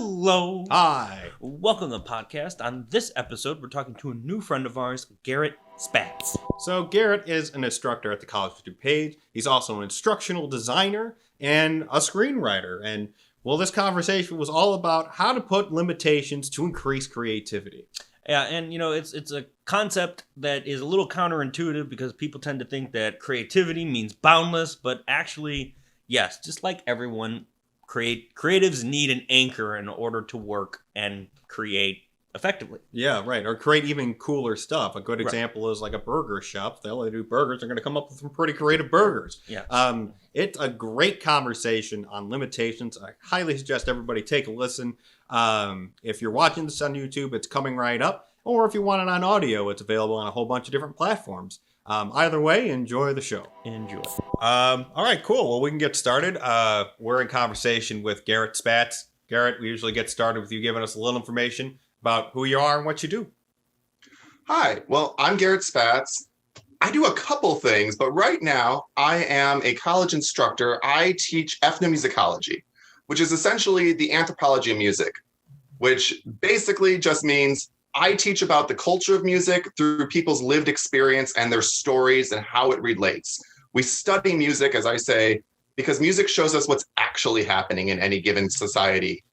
Hello. Hi. Welcome to the podcast. On this episode, we're talking to a new friend of ours, Garrett Spatz. So Garrett is an instructor at the College of DuPage. He's also an instructional designer and a screenwriter. And well, this conversation was all about how to put limitations to increase creativity. Yeah, and it's a concept that is a little counterintuitive because people tend to think that creativity means boundless, but actually, yes, just like everyone, creatives need an anchor in order to work and create effectively. Yeah, right. Or create even cooler stuff. A good example is like a burger shop. They only do burgers. They're going to come up with some pretty creative burgers. Yeah. It's a great conversation on limitations. I highly suggest everybody take a listen. If you're watching this on YouTube, it's coming right up. Or if you want it on audio, it's available on a whole bunch of different platforms. Either way, enjoy the show. Enjoy. All right, cool. Well, we can get started. We're in conversation with Garrett Spatz. Garrett, we usually get started with you giving us a little information about who you are and what you do. Hi, well, I'm Garrett Spatz. I do a couple things, but right now I am a college instructor. I teach ethnomusicology, which is essentially the anthropology of music, which basically just means I teach about the culture of music through people's lived experience and their stories and how it relates. We study music, as I say, because music shows us what's actually happening in any given society.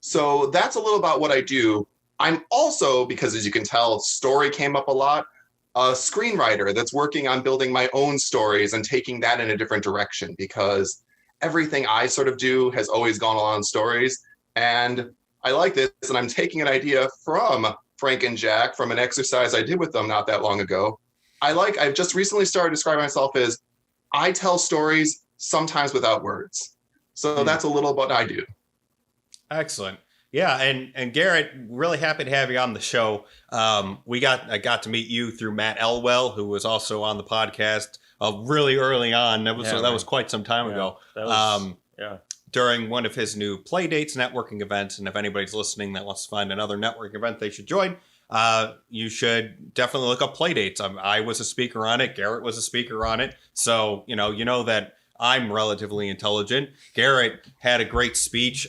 So that's a little about what I do. I'm also, because as you can tell, story came up a lot, a screenwriter that's working on building my own stories and taking that in a different direction, because everything I sort of do has always gone along stories. And I like this, and I'm taking an idea from Frank and Jack from an exercise I did with them not that long ago. I've just recently started describing myself as I tell stories sometimes without words. So that's a little about what I do. Excellent. Yeah, and Garrett, really happy to have you on the show. I got to meet you through Matt Elwell, who was also on the podcast really early on. That was quite some time ago. That was, during one of his new Playdates networking events. And if anybody's listening that wants to find another networking event they should join, you should definitely look up Playdates. I was a speaker on it. Garrett was a speaker on it. So, you know that I'm relatively intelligent. Garrett had a great speech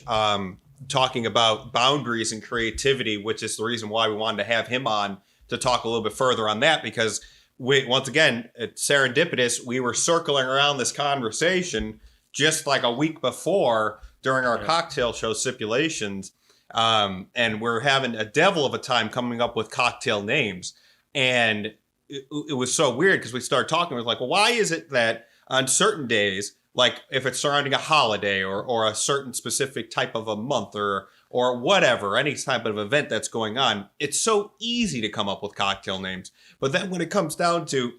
talking about boundaries and creativity, which is the reason why we wanted to have him on to talk a little bit further on that, because once again, it's serendipitous. We were circling around this conversation just like a week before during our cocktail show stipulations. And we're having a devil of a time coming up with cocktail names. And it was so weird because we started talking. It was like, well, why is it that on certain days, like if it's surrounding a holiday or a certain specific type of a month or whatever, any type of event that's going on, it's so easy to come up with cocktail names. But then when it comes down to,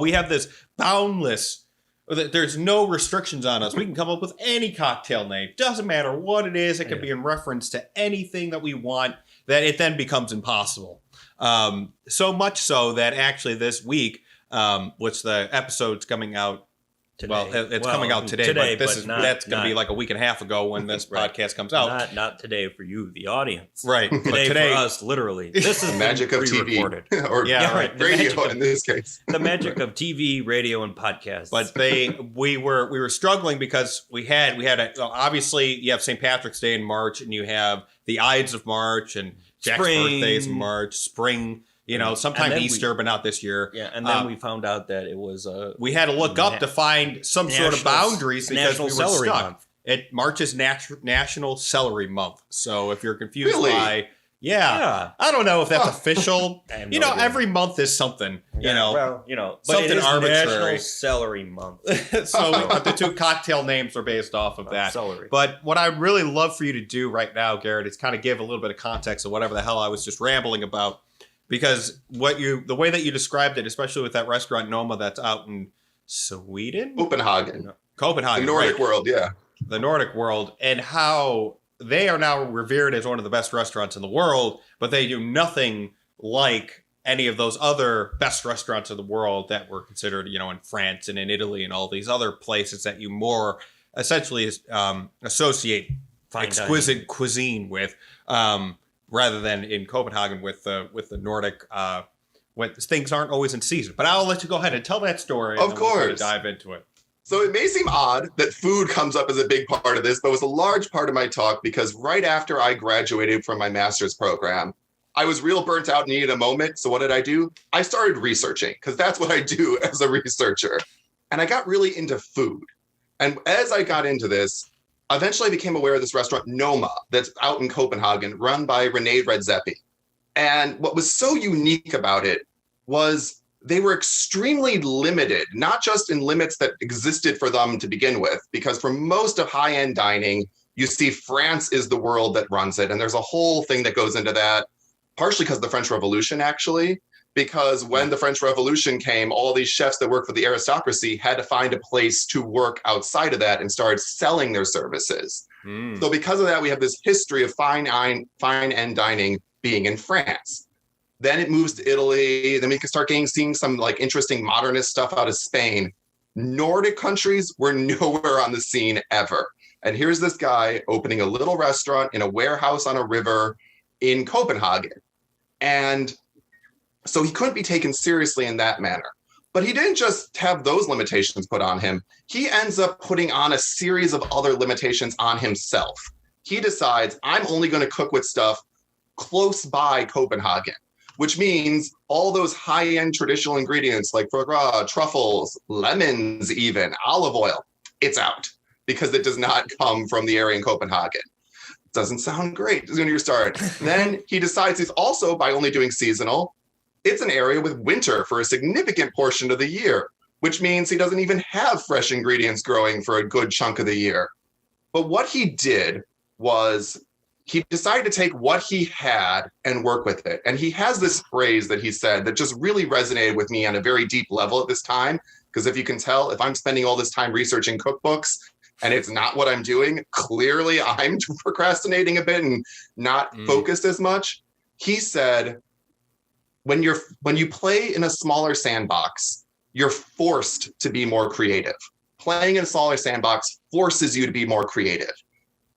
we have this boundless, there's no restrictions on us. We can come up with any cocktail name. Doesn't matter what it is. It can be in reference to anything that we want, that it then becomes impossible. So much so that actually this week, which the episode's coming out today. It's coming out today, but that's going to be like a week and a half ago when this podcast comes out. Not today for you, the audience. Right. Today for us, literally. This is the magic of TV. Or radio in this case. The magic of TV, radio, and podcasts. But we were struggling because we had obviously you have St. Patrick's Day in March, and you have the Ides of March and Jack's birthday's in March, spring. Sometime Easter, but not this year. Yeah, and then we found out that it was we had to look up to find some sort of boundaries because we were stuck. March is National Celery Month. So if you're confused by I don't know if that's official. Every month is something. But something it is arbitrary. National Celery Month. So the two cocktail names are based off of that. Celery. But what I really love for you to do right now, Garrett, is kind of give a little bit of context of whatever the hell I was just rambling about. Because the way that you described it, especially with that restaurant Noma that's out in Sweden? Copenhagen. The Nordic world, yeah. The Nordic world, and how they are now revered as one of the best restaurants in the world, but they do nothing like any of those other best restaurants in the world that were considered, in France and in Italy and all these other places that you more essentially associate exquisite cuisine with. Rather than in Copenhagen with the Nordic, when things aren't always in season. But I'll let you go ahead and tell that story. Of course. Dive into it. So it may seem odd that food comes up as a big part of this, but it was a large part of my talk because right after I graduated from my master's program, I was real burnt out and needed a moment. So what did I do? I started researching because that's what I do as a researcher. And I got really into food. And as I got into this, eventually I became aware of this restaurant, Noma, that's out in Copenhagen, run by Renee Redzepi. And what was so unique about it was they were extremely limited, not just in limits that existed for them to begin with, because for most of high-end dining, you see France is the world that runs it. And there's a whole thing that goes into that, partially because of the French Revolution, actually, because when the French Revolution came, all these chefs that worked for the aristocracy had to find a place to work outside of that and started selling their services. So because of that, we have this history of fine-end dining being in France. Then it moves to Italy. Then we can start seeing some like interesting modernist stuff out of Spain. Nordic countries were nowhere on the scene ever. And here's this guy opening a little restaurant in a warehouse on a river in Copenhagen. And so he couldn't be taken seriously in that manner. But he didn't just have those limitations put on him. He ends up putting on a series of other limitations on himself. He decides, I'm only going to cook with stuff close by Copenhagen, which means all those high-end traditional ingredients like foie gras, truffles, lemons even, olive oil, it's out because it does not come from the area in Copenhagen. Doesn't sound great as soon as you start. Then he decides he's also, by only doing seasonal, it's an area with winter for a significant portion of the year, which means he doesn't even have fresh ingredients growing for a good chunk of the year. But what he did was he decided to take what he had and work with it. And he has this phrase that he said that just really resonated with me on a very deep level at this time. Because if you can tell, if I'm spending all this time researching cookbooks and it's not what I'm doing, clearly I'm procrastinating a bit and not focused as much. He said, when you play in a smaller sandbox, you're forced to be more creative. Playing in a smaller sandbox forces you to be more creative.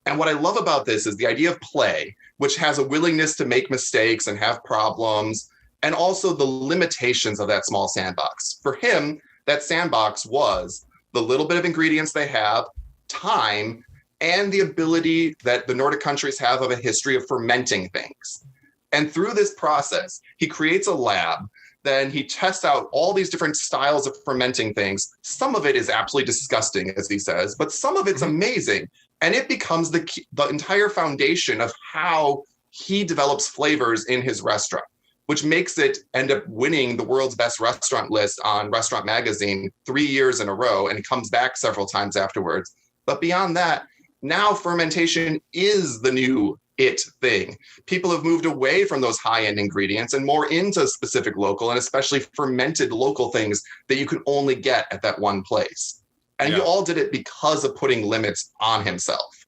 And what I love about this is the idea of play, which has a willingness to make mistakes and have problems, and also the limitations of that small sandbox. For him, that sandbox was the little bit of ingredients they have, time, and the ability that the Nordic countries have of a history of fermenting things. And through this process, he creates a lab. Then he tests out all these different styles of fermenting things. Some of it is absolutely disgusting, as he says, but some of it's amazing. And it becomes the entire foundation of how he develops flavors in his restaurant, which makes it end up winning the world's best restaurant list on Restaurant Magazine 3 years in a row, and it comes back several times afterwards. But beyond that, now fermentation is the new it thing. People have moved away from those high-end ingredients and more into specific local and especially fermented local things that you can only get at that one place. And you all did it because of putting limits on himself.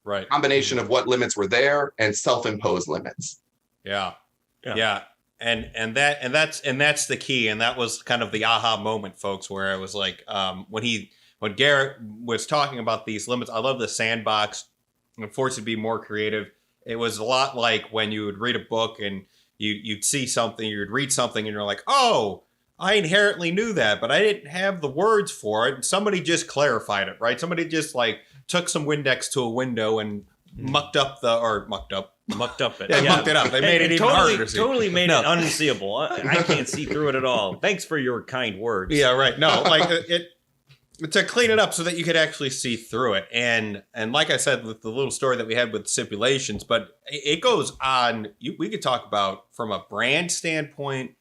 Right. Combination of what limits were there and self-imposed limits. Yeah. And that's the key. And that was kind of the aha moment, folks, where I was like, when Garrett was talking about these limits, I love the sandbox and forced to be more creative. It was a lot like when you would read a book and you'd see something, you'd read something and you're like, oh, I inherently knew that, but I didn't have the words for it. And somebody just clarified it, right? Somebody just like took some Windex to a window and mucked up it. Yeah, mucked it up. They made it even totally, harder to see. Totally made it unseeable. I can't see through it at all. Thanks for your kind words. Yeah, right. No, like it to clean it up so that you could actually see through it. And like I said, with the little story that we had with stipulations, but it goes on. We could talk about from a brand standpoint,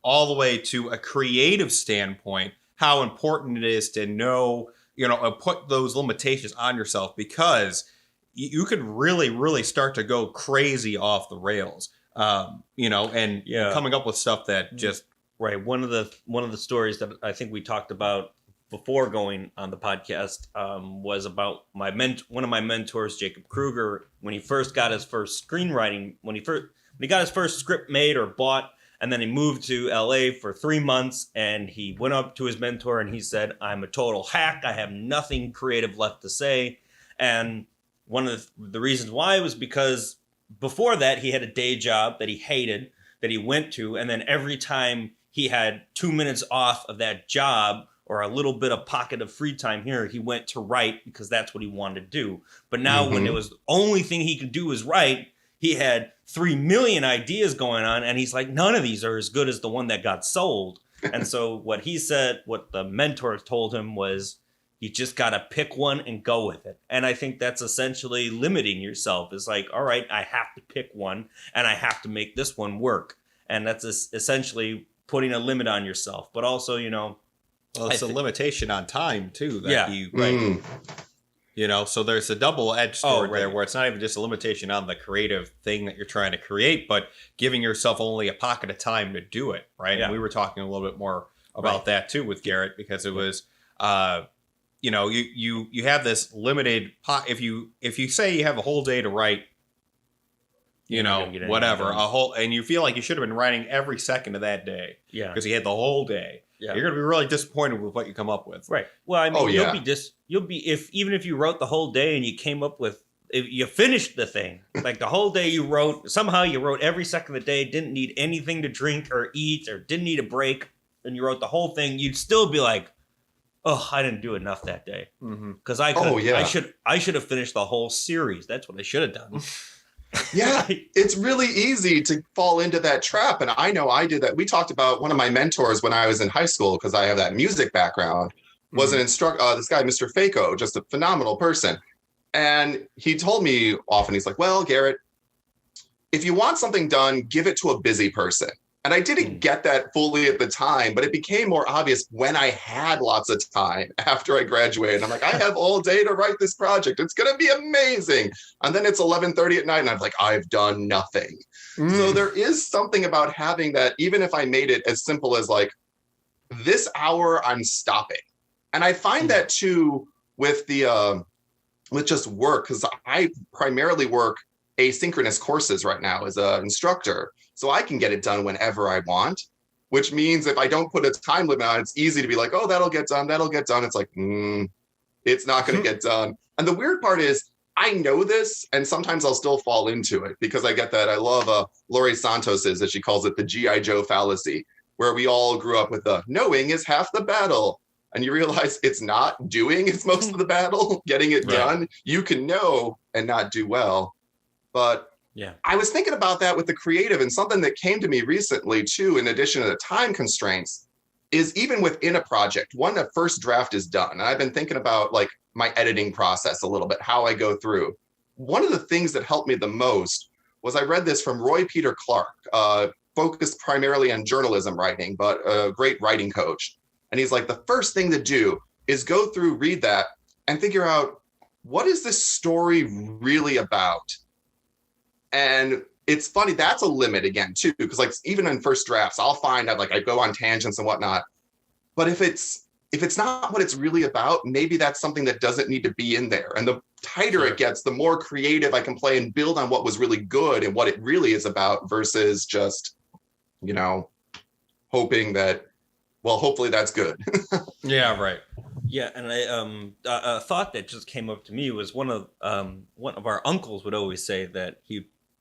all the way to a creative standpoint, how important it is to know, put those limitations on yourself, because you could really, really start to go crazy off the rails, and coming up with stuff that just right. One of the stories that I think we talked about before going on the podcast was about one of my mentors, Jacob Kruger, when he first got his first screenwriting, when he got his first script made or bought. And then he moved to LA for 3 months, and he went up to his mentor and he said, I'm a total hack. I have nothing creative left to say. And one of the reasons why was because before that, he had a day job that he hated, that he went to. And then every time he had 2 minutes off of that job or a little bit of pocket of free time here, he went to write because that's what he wanted to do. But now when it was the only thing he could do was write, he had 3 million ideas going on, and he's like, none of these are as good as the one that got sold. And so what he said, what the mentor told him was, you just got to pick one and go with it. And I think that's essentially limiting yourself. It's like, all right, I have to pick one and I have to make this one work. And that's essentially putting a limit on yourself. But also, you know, well, it's a limitation on time too. That Yeah, you, right. You know, so there's a double-edged sword there where it's not even just a limitation on the creative thing that you're trying to create, but giving yourself only a pocket of time to do it, right? Yeah. And we were talking a little bit more about that too with Garrett, because it was, you know, you have this limited if you say you have a whole day to write, you know, whatever, and you feel like you should have been writing every second of that day, because you had the whole day. Yeah. You're going to be really disappointed with what you come up with. Right. Well, I mean, you'll be even if you wrote the whole day and you came up with, if you finished the thing, like the whole day you wrote every second of the day, didn't need anything to drink or eat or didn't need a break, and you wrote the whole thing, you'd still be like, oh, I didn't do enough that day. Because I should have finished the whole series. That's what I should have done. Yeah, it's really easy to fall into that trap. And I know I did that. We talked about one of my mentors when I was in high school, because I have that music background, was an instructor, this guy, Mr. Fako, just a phenomenal person. And he told me often, he's like, well, Garrett, if you want something done, give it to a busy person. And I didn't get that fully at the time, but it became more obvious when I had lots of time after I graduated. I'm like, I have all day to write this project. It's going to be amazing. And then it's 11:30 at night and I'm like, I've done nothing. So there is something about having that, even if I made it as simple as like, this hour I'm stopping. And I find that too with with just work, because I primarily work asynchronous courses right now as an instructor. So I can get it done whenever I want, which means if I don't put a time limit on it, it's easy to be like, oh, that'll get done. It's like, it's not going to get done. And the weird part is I know this, and sometimes I'll still fall into it because I get that. I love Laurie Santos's, as she calls it, the G.I. Joe fallacy, where we all grew up with the knowing is half the battle. And you realize it's not doing, it's most of the battle, getting it done. You can know and not do well. But I was thinking about that with the creative, and something that came to me recently too, in addition to the time constraints, is even within a project, when the first draft is done, and I've been thinking about like my editing process a little bit, how I go through. One of the things that helped me the most was I read this from Roy Peter Clark, focused primarily on journalism writing, but a great writing coach. And he's like, the first thing to do is go through, read that, and figure out, what is this story really about? And it's funny, that's a limit again too, because like even in first drafts, I'll find that like I go on tangents and whatnot. But if it's not what it's really about, maybe that's something that doesn't need to be in there. And the tighter it gets, the more creative I can play and build on what was really good and what it really is about, versus just, you know, hoping that, well, hopefully that's good. Yeah, right. Yeah, and a thought that just came up to me was one of our uncles would always say that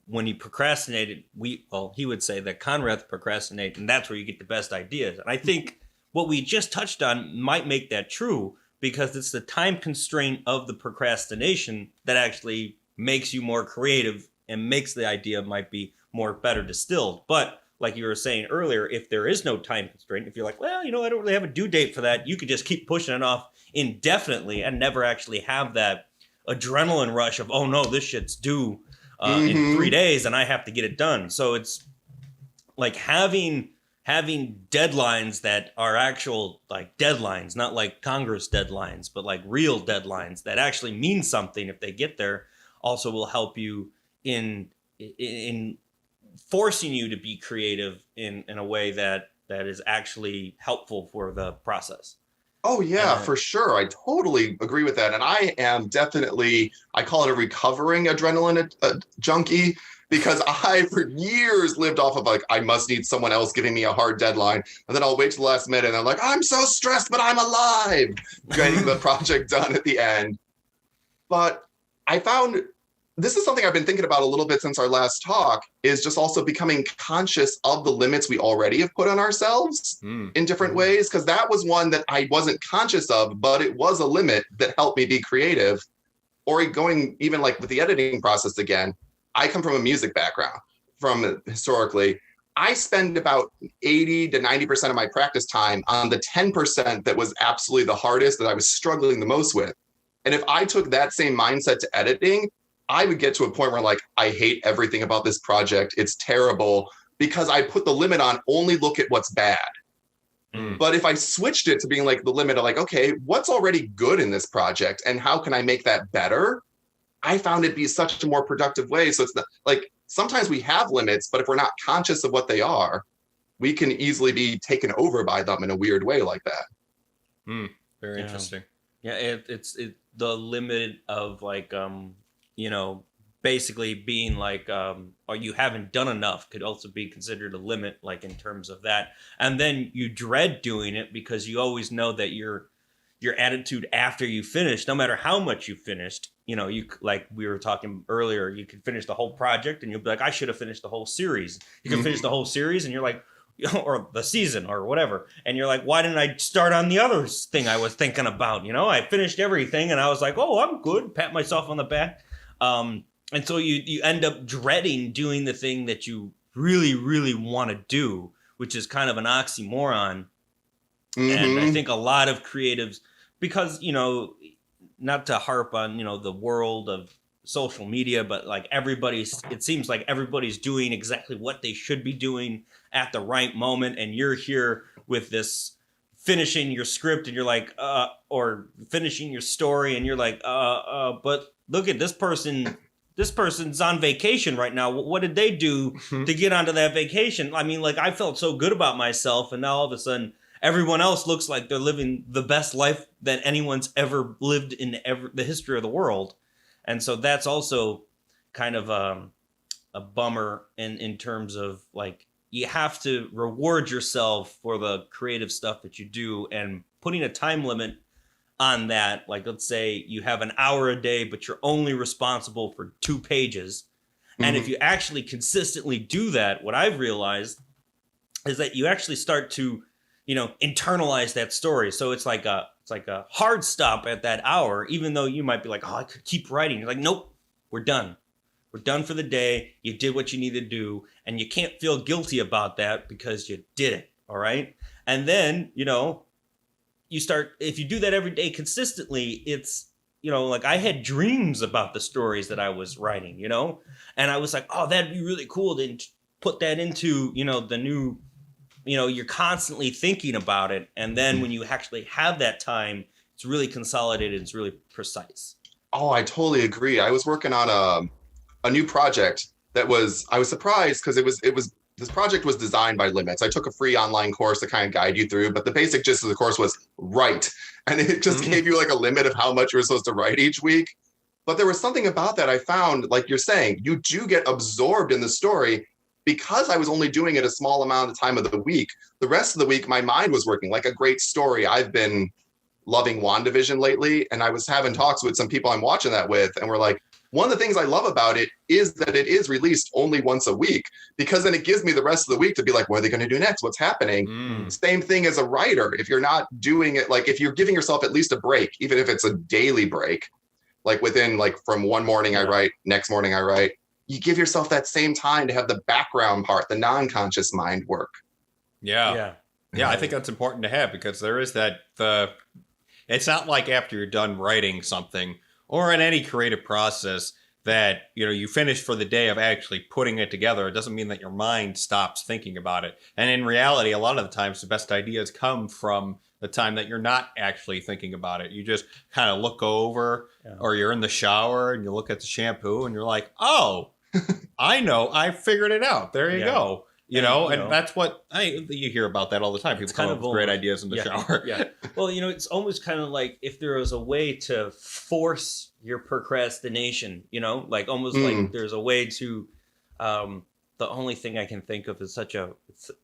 when he procrastinated, he would say that Conrad procrastinate, and that's where you get the best ideas. And I think what we just touched on might make that true, because it's the time constraint of the procrastination that actually makes you more creative and makes the idea might be better distilled. But like you were saying earlier, if there is no time constraint, if you're like, well, you know, I don't really have a due date for that, you could just keep pushing it off indefinitely and never actually have that adrenaline rush of, oh no, this shit's due in 3 days and I have to get it done. So it's like having deadlines that are actual like deadlines, not like Congress deadlines, but like real deadlines that actually mean something if they get there, also will help you in forcing you to be creative in a way that is actually helpful for the process. Oh yeah, for sure. I totally agree with that. And I am definitely, I call it a recovering adrenaline junkie, because I, for years, lived off of like, I must need someone else giving me a hard deadline. And then I'll wait till the last minute and I'm like, I'm so stressed, but I'm alive, getting the project done at the end. But I found this is something I've been thinking about a little bit since our last talk, is just also becoming conscious of the limits we already have put on ourselves in different ways. Because that was one that I wasn't conscious of, but it was a limit that helped me be creative. Or going even like with the editing process again, I come from a music background from historically. I spend about 80 to 90% of my practice time on the 10% that was absolutely the hardest, that I was struggling the most with. And if I took that same mindset to editing, I would get to a point where like, I hate everything about this project. It's terrible, because I put the limit on only look at what's bad. But if I switched it to being like the limit of like, okay, what's already good in this project and how can I make that better? I found it be such a more productive way. So it's not, like, sometimes we have limits, but if we're not conscious of what they are, we can easily be taken over by them in a weird way like that. Very interesting. Yeah, it's the limit of like, basically being like, or you haven't done enough could also be considered a limit, like in terms of that. And then you dread doing it because you always know that your attitude after you finish, no matter how much you finished, you, like we were talking earlier, you could finish the whole project and you'll be like, I should have finished the whole series. You can finish the whole series and you're like, or the season or whatever. And you're like, why didn't I start on the other thing I was thinking about? I finished everything and I was like, oh, I'm good. Pat myself on the back. And so you end up dreading doing the thing that you really, really want to do, which is kind of an oxymoron. And I think a lot of creatives, because, not to harp on, the world of social media, but like it seems like everybody's doing exactly what they should be doing at the right moment. And you're here with this finishing your script and you're like, or finishing your story and you're like, but look at this person. This person's on vacation right now. What did they do to get onto that vacation? I mean, like, I felt so good about myself, and now all of a sudden, everyone else looks like they're living the best life that anyone's ever lived in the history of the world. And so that's also kind of a bummer in terms of, like, you have to reward yourself for the creative stuff that you do, and putting a time limit on that. Like, let's say you have an hour a day, but you're only responsible for 2 pages. And if you actually consistently do that, what I've realized is that you actually start to, internalize that story. So it's like a hard stop at that hour, even though you might be like, oh, I could keep writing. You're like, nope, we're done. We're done for the day. You did what you needed to do. And you can't feel guilty about that because you did it. All right. And then, you start, if you do that every day consistently, it's, like I had dreams about the stories that I was writing, and I was like, oh, that'd be really cool to put that into, the new, you're constantly thinking about it. And then when you actually have that time, it's really consolidated. It's really precise. Oh, I totally agree. I was working on a new project I was surprised because this project was designed by limits. I took a free online course to kind of guide you through, but the basic gist of the course was write. And it just gave you like a limit of how much you were supposed to write each week. But there was something about that I found, like you're saying, you do get absorbed in the story because I was only doing it a small amount of time of the week. The rest of the week, my mind was working like a great story. I've been loving WandaVision lately, and I was having talks with some people I'm watching that with, and we're like, one of the things I love about it is that it is released only once a week, because then it gives me the rest of the week to be like, what are they going to do next? What's happening? Same thing as a writer. If you're not doing it, like if you're giving yourself at least a break, even if it's a daily break, like within like from one morning I write, next morning I write, you give yourself that same time to have the background part, the non-conscious mind work. Yeah. I think that's important to have, because there is it's not like after you're done writing something or in any creative process that, you finish for the day of actually putting it together. It doesn't mean that your mind stops thinking about it. And in reality, a lot of the times the best ideas come from the time that you're not actually thinking about it. You just kind of look over, or you're in the shower and you look at the shampoo and you're like, oh, I know, I figured it out. There you go. And that's what you hear about that all the time. People come up with great ideas in the shower. Well, it's almost kind of like if there was a way to force your procrastination, like almost like there's a way to, the only thing I can think of is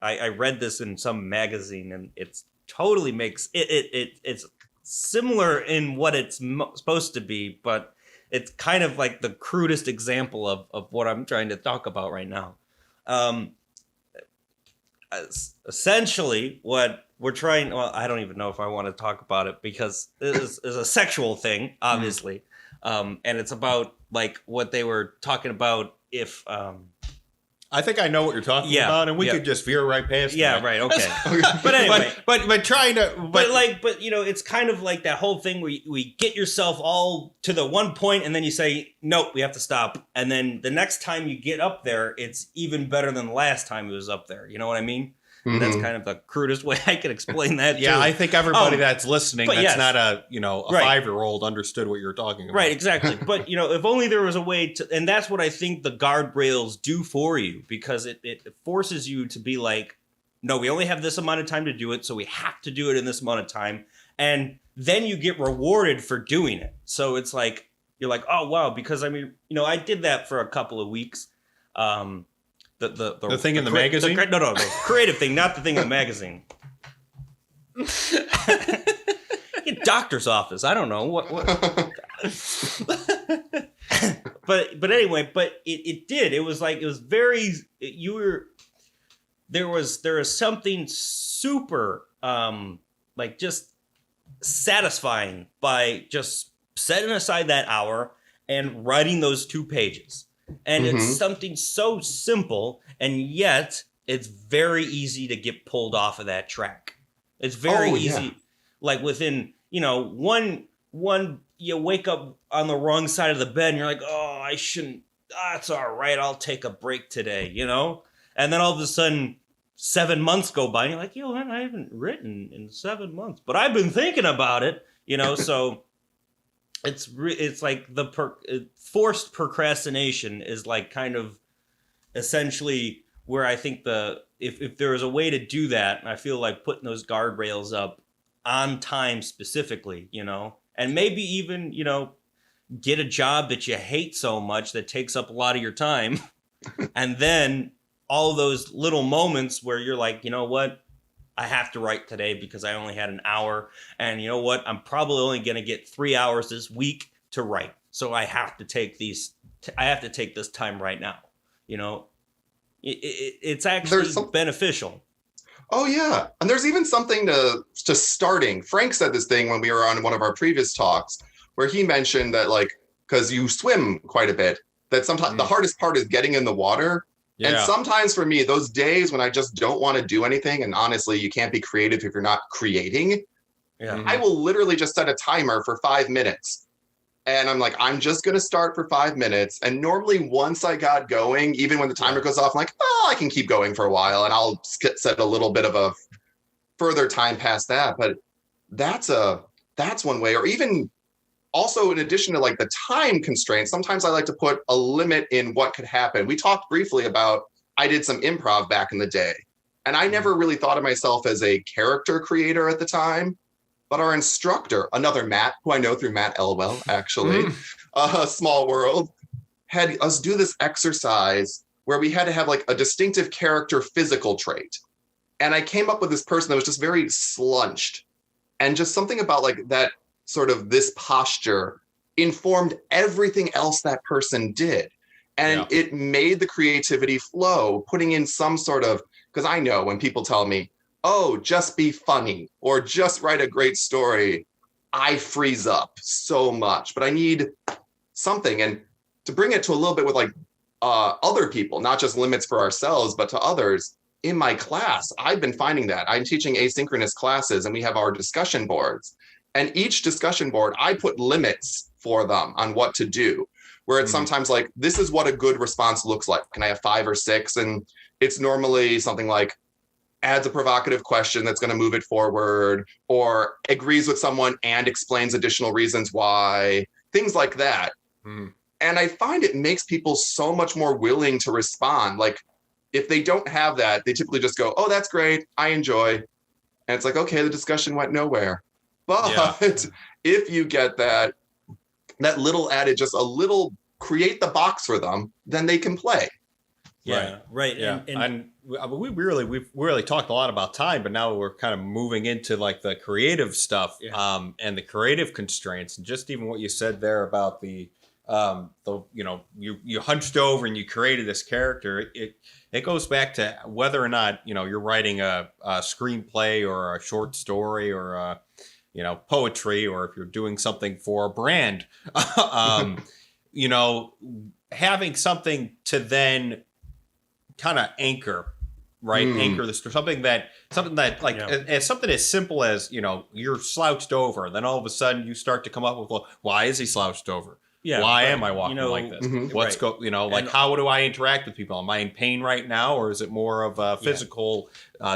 I read this in some magazine, and it's totally makes it's similar in what it's supposed to be, but it's kind of like the crudest example of what I'm trying to talk about right now. Essentially, what we're trying, well, I don't even know if I want to talk about it because it is a sexual thing, obviously. And it's about like what they were talking about if I think I know what you're talking about, and we could just veer right past that. Right, okay. But anyway. But trying to... But you know, it's kind of like that whole thing where we get yourself all to the one point, and then you say, nope, we have to stop. And then the next time you get up there, it's even better than the last time it was up there. You know what I mean? Mm-hmm. That's kind of the crudest way I could explain that, yeah, too. I think everybody that's listening that's not a 5-year-old understood what you're talking about. Right, exactly. But, you know, if only there was a way to... And that's what I think the guardrails do for you, because it forces you to be like, no, we only have this amount of time to do it, so we have to do it in this amount of time. And then you get rewarded for doing it. So it's like, you're like, oh, wow, because, I mean, you know, I did that for a couple of weeks. The thing in the magazine? No, the creative thing, not the thing in the magazine. Doctor's office. I don't know what. but anyway, but it did. It was like it was very. There was something super like just satisfying by just setting aside that hour and writing those 2 pages. And it's something so simple, and yet it's very easy to get pulled off of that track. It's very easy. Like within, you know, one you wake up on the wrong side of the bed and you're like, oh, I shouldn't. That's all right. I'll take a break today, you know? And then all of a sudden 7 months go by and you're like, yo, man, I haven't written in 7 months, but I've been thinking about it, you know? So it's like the forced procrastination is like kind of essentially where I think if there is a way to do that, I feel like putting those guardrails up on time specifically, you know, and maybe even, you know, get a job that you hate so much that takes up a lot of your time. And then all those little moments where you're like, you know what? I have to write today because I only had an hour. And you know what? I'm probably only going to get 3 hours this week to write. So I have to take this time right now. You know, it's actually beneficial. Oh, yeah. And there's even something to starting. Frank said this thing when we were on one of our previous talks where he mentioned that, like, because you swim quite a bit, that sometimes the hardest part is getting in the water. Yeah. And sometimes for me, those days when I just don't want to do anything, and honestly, you can't be creative if you're not creating, I will literally just set a timer for 5 minutes. And I'm like, I'm just going to start for 5 minutes. And normally once I got going, even when the timer goes off, I'm like, oh, I can keep going for a while. And I'll set a little bit of a further time past that. But that's one way. Or even also, in addition to like the time constraints, sometimes I like to put a limit in what could happen. We talked briefly about, I did some improv back in the day, and I never really thought of myself as a character creator at the time, but our instructor, another Matt, who I know through Matt Elwell, actually, Small World, had us do this exercise where we had to have like a distinctive character physical trait. And I came up with this person that was just very slunched, and just something about like that sort of this posture informed everything else that person did. And it made the creativity flow, putting in some sort of, because I know when people tell me, oh, just be funny or just write a great story, I freeze up so much, but I need something. And to bring it to a little bit with like other people, not just limits for ourselves, but to others in my class, I've been finding that I'm teaching asynchronous classes and we have our discussion boards. And each discussion board, I put limits for them on what to do, where it's sometimes like, this is what a good response looks like. Can I have 5 or 6? And it's normally something like adds a provocative question that's going to move it forward, or agrees with someone and explains additional reasons why, things like that. And I find it makes people so much more willing to respond. Like if they don't have that, they typically just go, oh, that's great, I enjoy. And it's like, okay, the discussion went nowhere. But if you get that little added, just a little, create the box for them, then they can play. Yeah, right. Yeah, and we've really talked a lot about time, but now we're kind of moving into like the creative stuff, and the creative constraints, and just even what you said there about the you hunched over and you created this character. It goes back to whether or not you're writing a screenplay or a short story or poetry, or if you're doing something for a brand. Having something to then kind of anchor, right? Anchor this, something that like as something as simple as you're slouched over, then all of a sudden you start to come up with, well, why is he slouched over? Yeah, why am I walking like this? What's how do I interact with people? Am I in pain right now, or is it more of a physical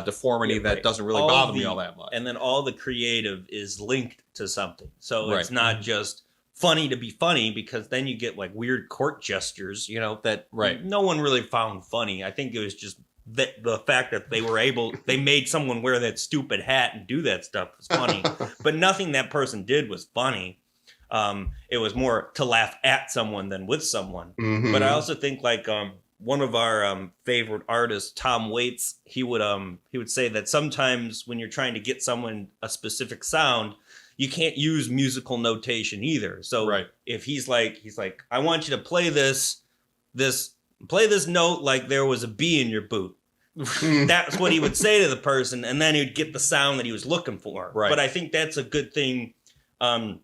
deformity that doesn't really bother me all that much? And then all the creative is linked to something, so it's not just funny to be funny, because then you get like weird court gestures, that no one really found funny. I think it was just the fact that they made someone wear that stupid hat and do that stuff was funny, but nothing that person did was funny. It was more to laugh at someone than with someone. But I also think like one of our favorite artists, Tom Waits, he would say that sometimes when you're trying to get someone a specific sound, you can't use musical notation either. So if he's like, I want you to play this note like there was a bee in your boot. That's what he would say to the person, and then he'd get the sound that he was looking for. But I think that's a good thing to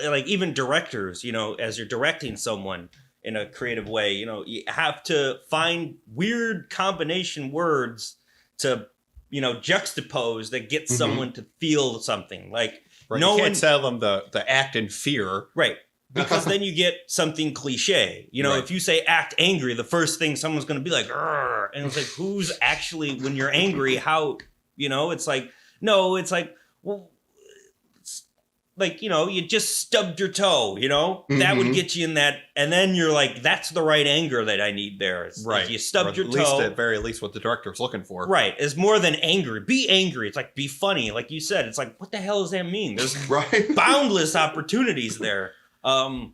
like even directors, as you're directing someone in a creative way, you have to find weird combination words to, juxtapose that gets someone to feel something. Like you can't tell them the act in fear. Right. Because then you get something cliche. If you say act angry, the first thing someone's going to be like, "Arr," and it's like, who's actually, when you're angry, how, it's like, no, it's like, well, like, you just stubbed your toe, that would get you in that. And then you're like, that's the right anger that I need there. It's like you stubbed your toe. At very least what the director's looking for. Right. It's more than angry. Be angry. It's like, be funny. Like you said, it's like, what the hell does that mean? There's boundless opportunities there. And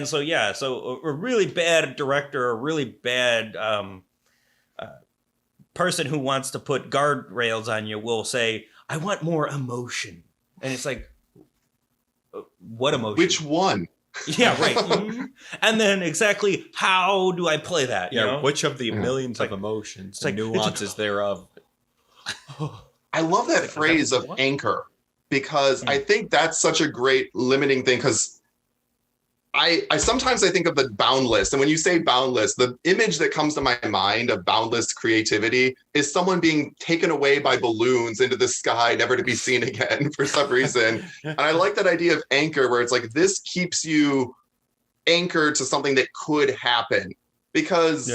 so, so a really bad director, a really bad person who wants to put guardrails on you will say, I want more emotion. And it's like, what emotion? Which one? Yeah, right. And then exactly how do I play that? Which of the millions of emotions and nuances thereof? I love that phrase of anchor, because I think that's such a great limiting thing, because I sometimes I think of the boundless, and when you say boundless, the image that comes to my mind of boundless creativity is someone being taken away by balloons into the sky, never to be seen again for some reason. And I like that idea of anchor, where it's like, this keeps you anchored to something that could happen, because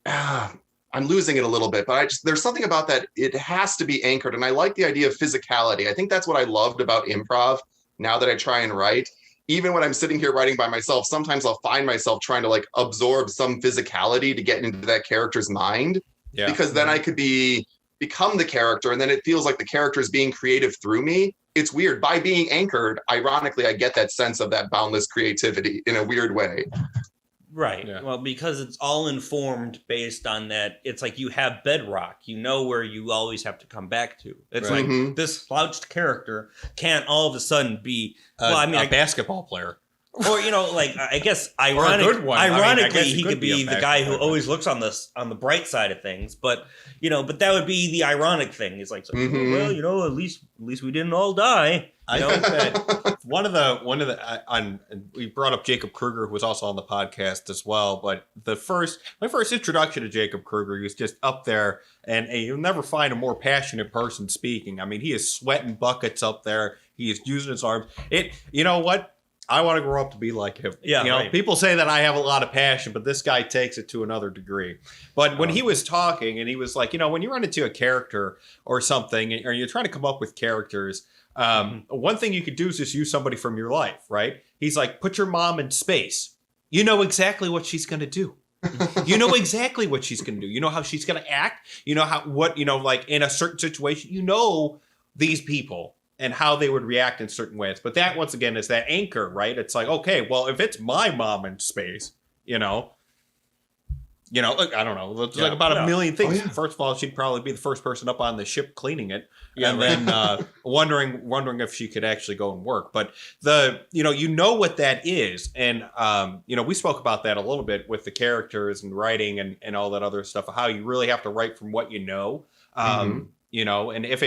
I'm losing it a little bit, but there's something about that. It has to be anchored. And I like the idea of physicality. I think that's what I loved about improv. Now that I try and write, even when I'm sitting here writing by myself, sometimes I'll find myself trying to like absorb some physicality to get into that character's mind, because then I could become the character, and then it feels like the character is being creative through me. It's weird. By being anchored, ironically, I get that sense of that boundless creativity in a weird way. Right. Yeah. Well, because it's all informed based on that. It's like you have bedrock. You know where you always have to come back to. It's like this slouched character can't all of a sudden be a basketball player. Or, like, I guess ironically, he could be the guy who always looks on the bright side of things. But, but that would be the ironic thing. It's like, well, at least we didn't all die. I think that one of the we brought up Jacob Kruger, who was also on the podcast as well. But my first introduction to Jacob Kruger, he was just up there, and you'll never find a more passionate person speaking. I mean, he is sweating buckets up there. He is using his arms. You know what? I want to grow up to be like him. Yeah, people say that I have a lot of passion, but this guy takes it to another degree. But when he was talking, and he was like, when you run into a character or something, or you're trying to come up with characters, one thing you could do is just use somebody from your life, right? He's like, put your mom in space. You know exactly what she's going to do. You know exactly what she's going to do. You know how she's going to act. You know like in a certain situation, these people and how they would react in certain ways. But that, once again, is that anchor, right? It's like, okay, well, if it's my mom in space, You know, like, I don't know. There's like about a million things. First of all, she'd probably be the first person up on the ship cleaning it, and then wondering if she could actually go and work. But you know what that is, and we spoke about that a little bit with the characters and writing and all that other stuff. How you really have to write from what you know. You know, and if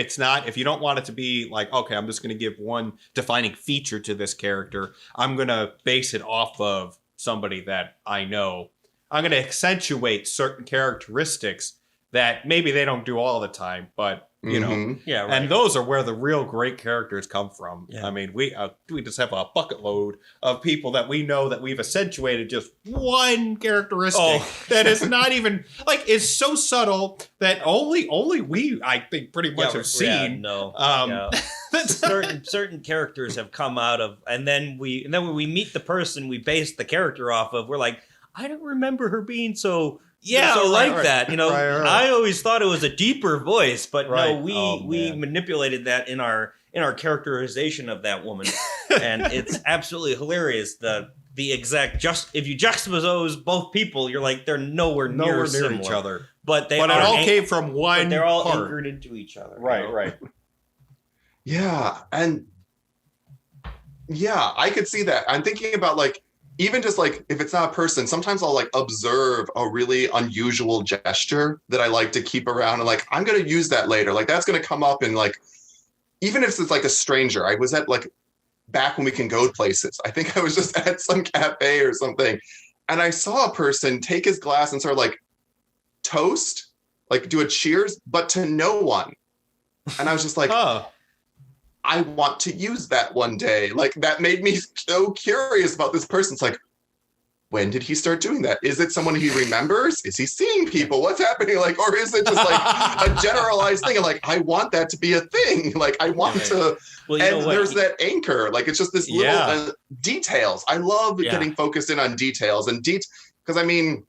you don't want it to be like, okay, I'm just going to give one defining feature to this character, I'm going to base it off of somebody that I know. I'm going to accentuate certain characteristics that maybe they don't do all the time, but you know, and those are where the real great characters come from. I mean, we just have a bucket load of people that we know that we've accentuated just one characteristic that is not even like is so subtle that only we I think pretty much have seen. Certain characters have come out of, and then when we meet the person we base the character off of, we're like, I don't remember her being so that. You know, I always thought it was a deeper voice, but no, we manipulated that in our characterization of that woman, and it's absolutely hilarious. The exact if you juxtapose both people, you're like they're nowhere near each other, but it all came from one. They're all anchored into each other. Right. Yeah, and I could see that. I'm thinking about like. Even just like if it's not a person, sometimes I'll like observe a really unusual gesture that I like to keep around and like I'm gonna use that later. Like that's gonna come up and like even if it's like a stranger. I was at like back when we can go places. I think I was just at some cafe or something, and I saw a person take his glass and sort of like toast, like do a cheers, but to no one. And I was just like, I want to use that one day. Like that made me so curious about this person. It's like, when did he start doing that? Is it someone he remembers? Is he seeing people? What's happening? Like, or is it just like a generalized thing? And like, I want that to be a thing. Like, I want to. Well, and there's that anchor. Like, it's just this little details. I love getting focused in on details and because I mean,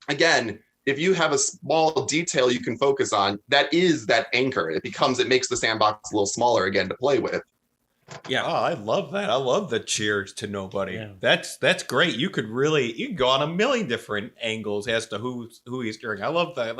again, if you have a small detail you can focus on, that is that anchor. It makes the sandbox a little smaller again to play with. Yeah. Oh, I love that. I love the cheers to nobody. Yeah. That's great. You could go on a million different angles as to who he's cheering. I love that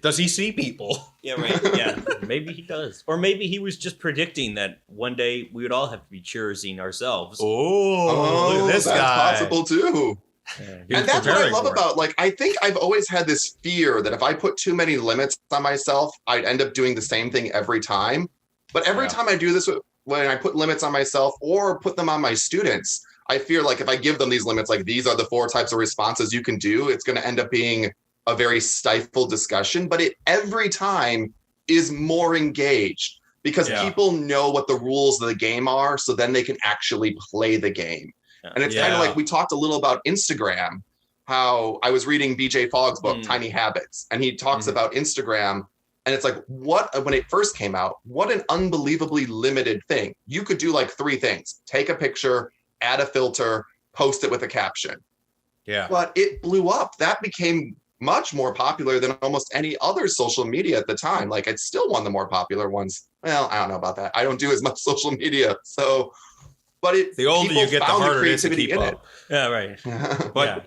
does he see people? Yeah, right. Yeah. Maybe he does. Or maybe he was just predicting that one day we would all have to be cheersing ourselves. Oh, look at this that's guy. Possible too. Yeah, and that's what I love about, like, I think I've always had this fear that if I put too many limits on myself, I'd end up doing the same thing every time. But every time I do this, when I put limits on myself or put them on my students, I fear like if I give them these limits, like these are the 4 types of responses you can do, it's going to end up being a very stifled discussion. But it every time is more engaged because people know what the rules of the game are. So then they can actually play the game. And it's kind of like we talked a little about Instagram, how I was reading BJ Fogg's book, Tiny Habits, and he talks about Instagram. And it's like, when it first came out, what an unbelievably limited thing. You could do like 3 things: take a picture, add a filter, post it with a caption. Yeah. But it blew up. That became much more popular than almost any other social media at the time. Like it's still one of the more popular ones. Well, I don't know about that. I don't do as much social media. So... But the older you get, the harder it is to keep up. Yeah, right. But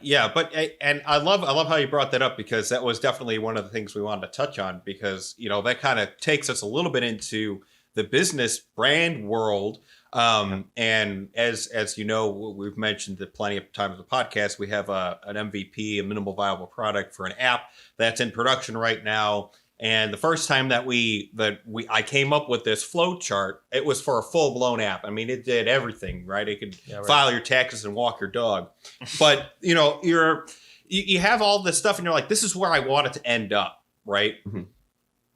and I love how you brought that up, because that was definitely one of the things we wanted to touch on, because that kind of takes us a little bit into the business brand world. And as you know, we've mentioned it plenty of times in the podcast. We have an MVP, a minimal viable product, for an app that's in production right now. And the first time that I came up with this flow chart, it was for a full blown app. I mean, it did everything, right? It could file your taxes and walk your dog. But you have all this stuff, and you're like, this is where I want it to end up, right? Mm-hmm.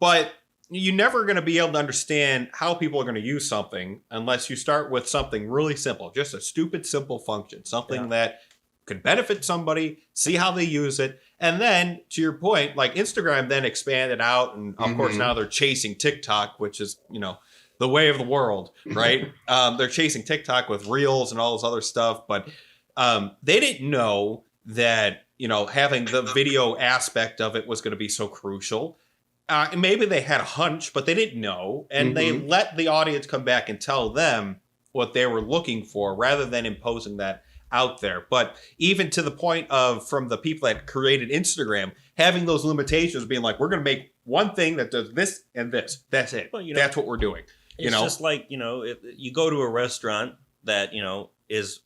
But you're never going to be able to understand how people are going to use something unless you start with something really simple, just a stupid, simple function, something that could benefit somebody, see how they use it. And then, to your point, like Instagram then expanded out, and of course now they're chasing TikTok, which is, the way of the world, right? They're chasing TikTok with Reels and all this other stuff, but they didn't know that, having the video aspect of it was going to be so crucial. Maybe they had a hunch, but they didn't know, and they let the audience come back and tell them what they were looking for, rather than imposing that out there. But even to the point of from the people that created Instagram, having those limitations, being like, we're going to make one thing that does this and this. That's it. Well, that's what we're doing. It's just like, if you go to a restaurant that, is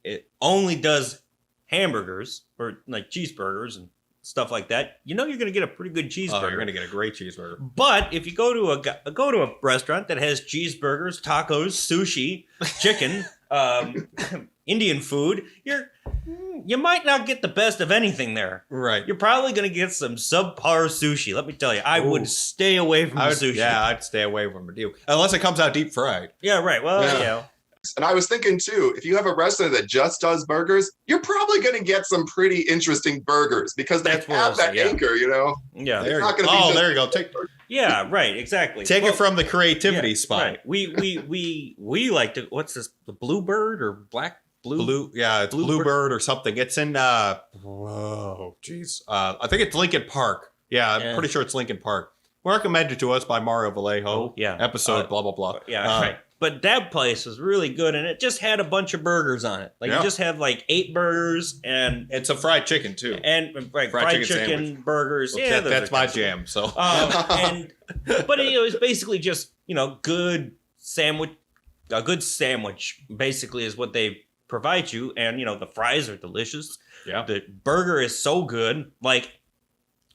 it only does hamburgers or like cheeseburgers and stuff like that, you're going to get a pretty good cheeseburger. Oh, you're going to get a great cheeseburger. But if you go to a restaurant that has cheeseburgers, tacos, sushi, chicken, Indian food, you might not get the best of anything there. Right. You're probably going to get some subpar sushi. Let me tell you, I would stay away from the sushi. Yeah, I'd stay away from it too, unless it comes out deep fried. Yeah, right. Well, And I was thinking too, if you have a restaurant that just does burgers, you're probably going to get some pretty interesting burgers because they have that anchor, Yeah. It's not going to be there you go. Yeah, right. Exactly. Take it from the creativity spot. Right. We like to. What's this? The Bluebird or Blue? Yeah, it's Bluebird or something. It's in. Whoa, jeez. I think it's Lincoln Park. Yeah, I'm pretty sure it's Lincoln Park. Recommended to us by Mario Vallejo. Oh, yeah. Episode blah blah blah. Yeah, right. But that place was really good, and it just had a bunch of burgers on it. Like you just have like 8 burgers, and it's a fried chicken too. And fried chicken burgers. Well, that's my jam. So, but it was basically just good sandwich. A good sandwich basically is what they provide you, and the fries are delicious. Yeah, the burger is so good, like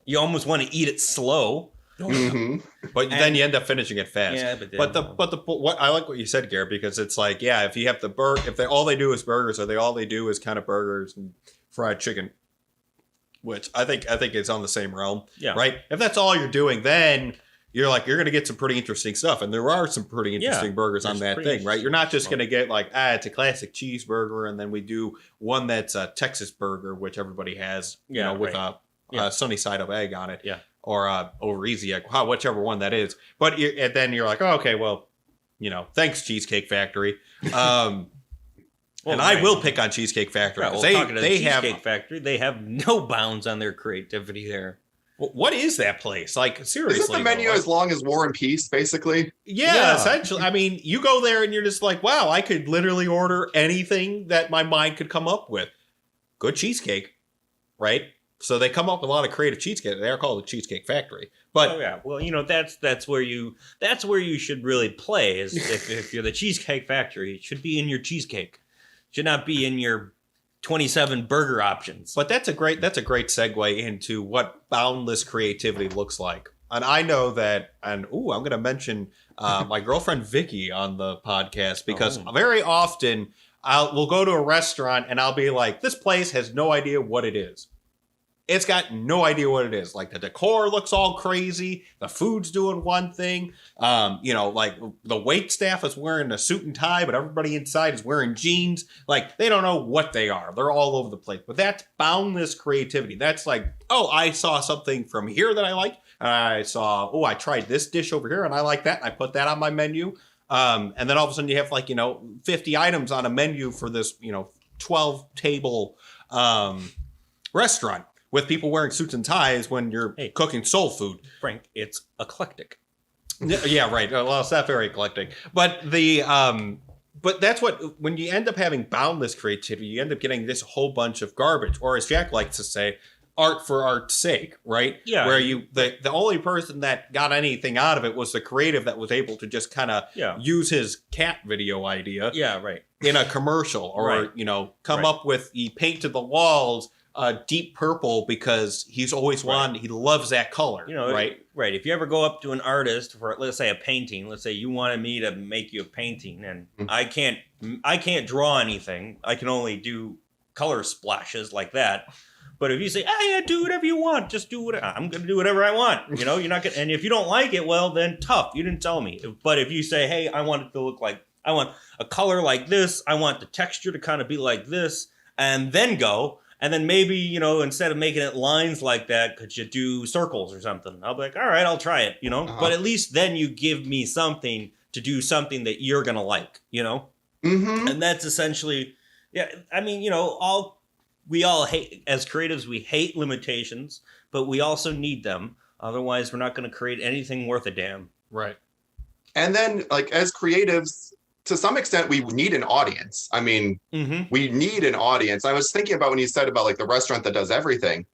you almost want to eat it slow. Mm-hmm. But then you end up finishing it fast. Yeah, what I like what you said, Garrett, because it's like, yeah, if you have the all they do is burgers, or all they do is kind of burgers and fried chicken, which I think it's on the same realm. Yeah. Right. If that's all you're doing, then you're going to get some pretty interesting stuff, and there are some pretty interesting burgers on that thing, right? You're not just going to get like, it's a classic cheeseburger, and then we do one that's a Texas burger, which everybody has, with a sunny side of egg on it. Yeah. Or over easy egg, whichever one that is. But and then you're like, oh, okay, well, thanks, Cheesecake Factory. And I will pick on Cheesecake Factory. Right, they have Cheesecake Factory. They have no bounds on their creativity there. What is that place? Like, seriously. Isn't the menu as long as War and Peace, basically? Yeah, essentially. I mean, you go there and you're just like, wow, I could literally order anything that my mind could come up with. Good cheesecake, right? So they come up with a lot of creative cheesecake. They are called the Cheesecake Factory. But that's where you should really play. Is if you're the Cheesecake Factory, it should be in your cheesecake. It should not be in your 27 burger options. But that's a great segue into what boundless creativity looks like. And I know that, and I'm going to mention my girlfriend Vicky on the podcast, because very often we'll go to a restaurant and I'll be like, this place has no idea what it is. It's got no idea what it is. Like, the decor looks all crazy. The food's doing one thing. Like the wait staff is wearing a suit and tie, but everybody inside is wearing jeans. Like, they don't know what they are. They're all over the place. But that's boundless creativity. That's like, I saw something from here that I like. I tried this dish over here and I like that. I put that on my menu. And then all of a sudden you have 50 items on a menu for this, 12 table restaurant. With people wearing suits and ties when you're cooking soul food. Frank, it's eclectic. Yeah, right. Well, it's not very eclectic. But but that's when you end up having boundless creativity, you end up getting this whole bunch of garbage. Or as Jack likes to say, art for art's sake, right? Yeah. Where the only person that got anything out of it was the creative that was able to just kind of use his cat video idea. Yeah, right. In a commercial, or come up with, he painted the walls deep purple because he's always wanted, he loves that color, right? Right. If you ever go up to an artist for, let's say, a painting, let's say you wanted me to make you a painting, and I can't draw anything. I can only do color splashes like that. But if you say, do whatever you want, just do whatever, I'm going to do whatever I want. You're not going to, and if you don't like it, well, then tough. You didn't tell me. But if you say, hey, I want it to look like, I want a color like this, I want the texture to kind of be like this, and then go. And then maybe, instead of making it lines like that, could you do circles or something? I'll be like, all right, I'll try it, But at least then you give me something to do something that you're going to like, Mm-hmm. And that's essentially, I mean, we all hate, as creatives, we hate limitations, but we also need them. Otherwise, we're not going to create anything worth a damn. Right. And then, as creatives, to some extent, we need an audience. I mean, we need an audience. I was thinking about when you said about like the restaurant that does everything.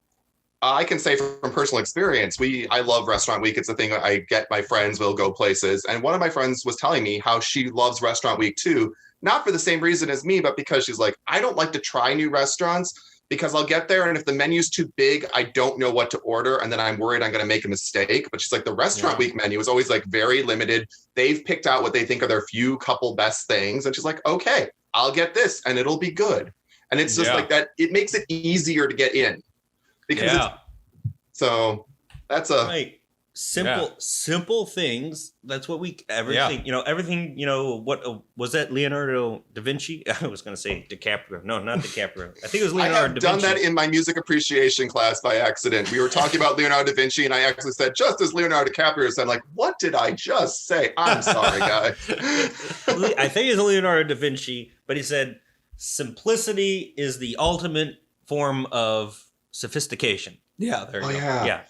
I can say from personal experience, I love Restaurant Week. It's a thing I get my friends, will go places. And one of my friends was telling me how she loves Restaurant Week too, not for the same reason as me, but because she's like, I don't like to try new restaurants because I'll get there and if the menu's too big, I don't know what to order. And then I'm worried I'm going to make a mistake. But she's like, the Restaurant Week menu is always like very limited. They've picked out what they think are their couple best things. And she's like, okay, I'll get this and it'll be good. And it's just like that. It makes it easier to get in because so that's a simple things. That's what everything, what was that, Leonardo da Vinci? I was going to say DiCaprio. No, not DiCaprio. I think it was Leonardo da Vinci. I have done that in my music appreciation class by accident. We were talking about Leonardo da Vinci and I actually said, just as Leonardo DiCaprio. So I'm like, what did I just say? I'm sorry, guys. I think it's Leonardo da Vinci, but he said, simplicity is the ultimate form of sophistication. Yeah, there you go. Yeah.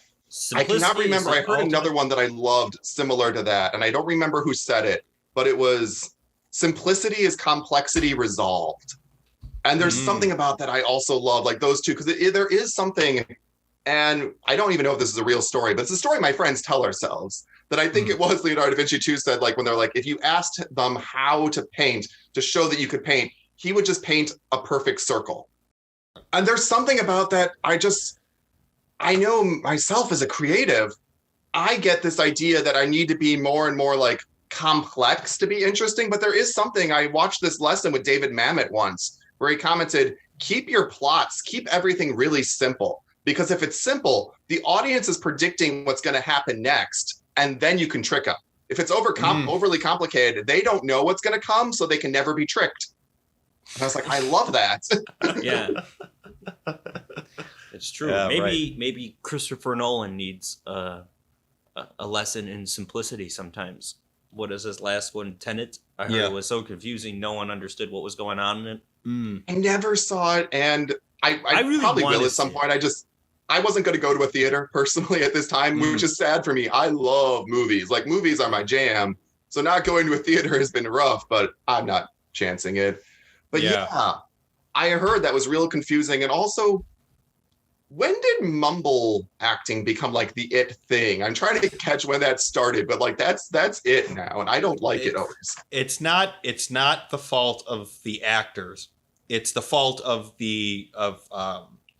I cannot remember. I heard another one that I loved similar to that, and I don't remember who said it, but it was simplicity is complexity resolved. And there's something about that I also love, like those two, because there is something, and I don't even know if this is a real story, but it's a story my friends tell ourselves, that I think it was Leonardo da Vinci too said, like when they're like, if you asked them how to paint to show that you could paint, he would just paint a perfect circle. And there's something about that I know myself as a creative, I get this idea that I need to be more and more like complex to be interesting. But there is something, I watched this lesson with David Mamet once where he commented, keep your plots, keep everything really simple. Because if it's simple, the audience is predicting what's going to happen next. And then you can trick them. If it's overly complicated, they don't know what's going to come, so they can never be tricked. And I was like, I love that. Yeah. It's true. Yeah, maybe Christopher Nolan needs a lesson in simplicity sometimes. What is this last one, Tenet? I heard it was so confusing. No one understood what was going on in it. I never saw it, and I really probably will at some point. I wasn't going to go to a theater personally at this time, which is sad for me. I love movies. Like movies are my jam. So not going to a theater has been rough, but I'm not chancing it. But yeah, I heard that was real confusing. And also, when did mumble acting become like the it thing? I'm trying to catch when that started, but like that's it now, and I don't like it always. It's not the fault of the actors. It's the fault of the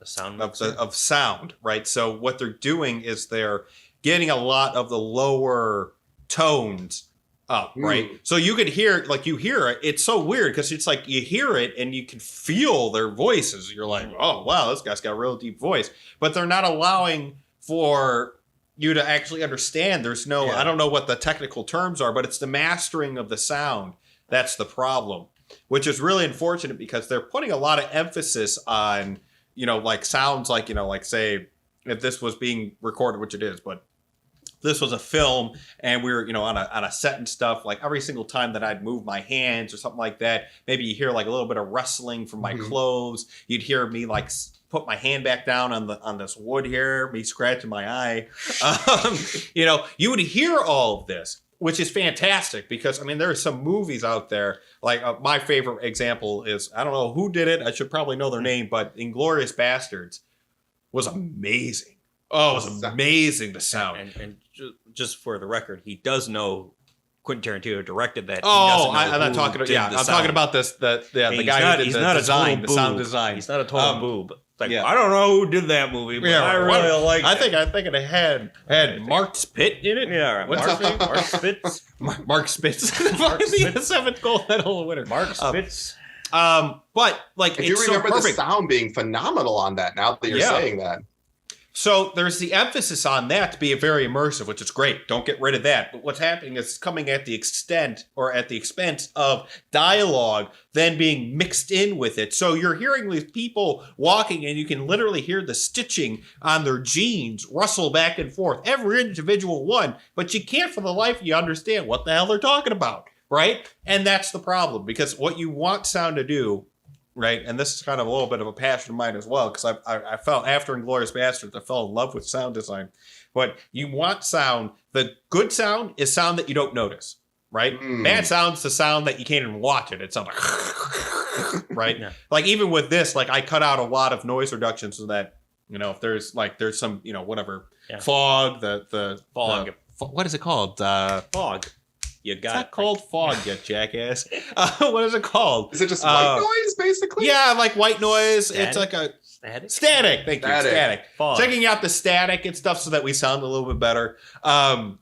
sound of sound, right? So what they're doing is they're getting a lot of the lower tones up, right? So you could hear it. It's so weird because it's like you hear it and you can feel their voices. You're like, oh wow, this guy's got a real deep voice. But they're not allowing for you to actually understand. There's no, I don't know what the technical terms are, but it's the mastering of the sound. That's the problem, which is really unfortunate because they're putting a lot of emphasis on, like sounds like, like say if this was being recorded, which it is, but this was a film and we were, on a set and stuff, like every single time that I'd move my hands or something like that, maybe you hear like a little bit of rustling from my clothes. You'd hear me like put my hand back down on this wood here, me scratching my eye. You would hear all of this, which is fantastic because, there are some movies out there, like my favorite example is, I don't know who did it. I should probably know their name, but Inglourious Bastards was amazing. Oh, it was amazing, the sound. And just for the record, he does know Quentin Tarantino directed that. Oh, I'm not talking about, I'm talking about this, the guy who did the design, the sound design. He's not a total boob. Like, I don't know who did that movie, but I really like it. I think it had Mark Spitz in it. Yeah, right. What's his name? Mark Spitz. Mark Spitz. The 7th gold medal winner. Mark Spitz. But like, I do remember the sound being phenomenal on that now that you're saying that. So there's the emphasis on that to be very immersive, which is great. Don't get rid of that. But what's happening is it's coming at the extent or at the expense of dialogue then being mixed in with it. So you're hearing these people walking and you can literally hear the stitching on their jeans rustle back and forth, every individual one, but you can't for the life of you understand what the hell they're talking about, right? And that's the problem because what you want sound to do, right, and this is kind of a little bit of a passion of mine as well, because I felt after Inglourious Bastards, I fell in love with sound design. But you want sound, the good sound is sound that you don't notice. right? Bad sound's the sound that you can't even watch it. It sounds like, right? Yeah. Like even with this, like I cut out a lot of noise reduction so that, if there's some, whatever, fog, the Fog. what is it called? Fog. You It's got not it. called fog, you jackass. What is it called? Is it just white noise, basically? Yeah, like white noise. Static? It's like a Static? static. Thank you, static. Fog. Checking out the static and stuff so that we sound a little bit better. But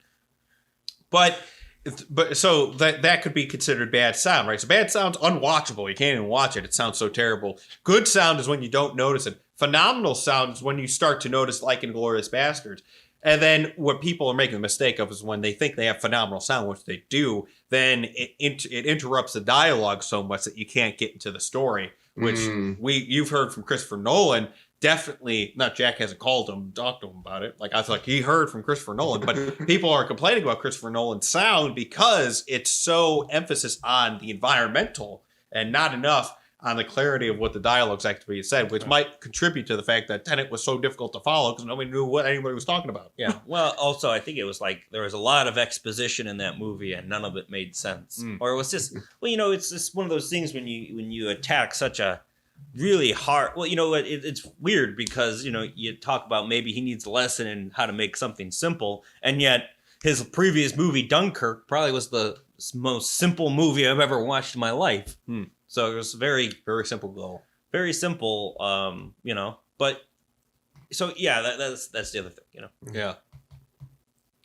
so that could be considered bad sound, right? So bad sound's unwatchable. You can't even watch it. It sounds so terrible. Good sound is when you don't notice it. Phenomenal sound is when you start to notice, like in Glorious Bastards. And then what people are making the mistake of is when they think they have phenomenal sound, which they do, then it interrupts the dialogue so much that you can't get into the story, which you've heard from Christopher Nolan. Definitely, not Jack hasn't called him, talked to him about it. Like I was like, he heard from Christopher Nolan, but people are complaining about Christopher Nolan's sound because it's so emphasis on the environmental and not enough on the clarity of what the dialogue's actually said, which might contribute to the fact that Tenet was so difficult to follow because nobody knew what anybody was talking about. Yeah. Well, also, I think it was like there was a lot of exposition in that movie, and none of it made sense. Or it was just, it's just one of those things when you attack such a really hard. Well, it's weird because you talk about maybe he needs a lesson in how to make something simple, and yet his previous movie Dunkirk probably was the most simple movie I've ever watched in my life. So it was very, very simple goal. Very simple, But so yeah, that's the other thing, Yeah.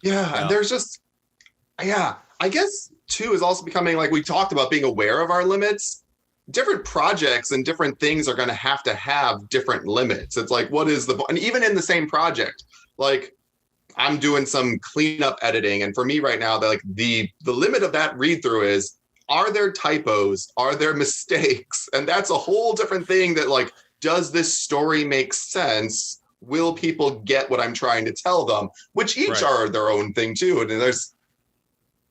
Yeah, and there's just, I guess too is also becoming, like we talked about, being aware of our limits. Different projects and different things are going to have different limits. It's like, what is and even in the same project, like I'm doing some cleanup editing, and for me right now, the limit of that read through is, are there typos? Are there mistakes? And that's a whole different thing that, like, does this story make sense? Will people get what I'm trying to tell them? Which each are their own thing too. And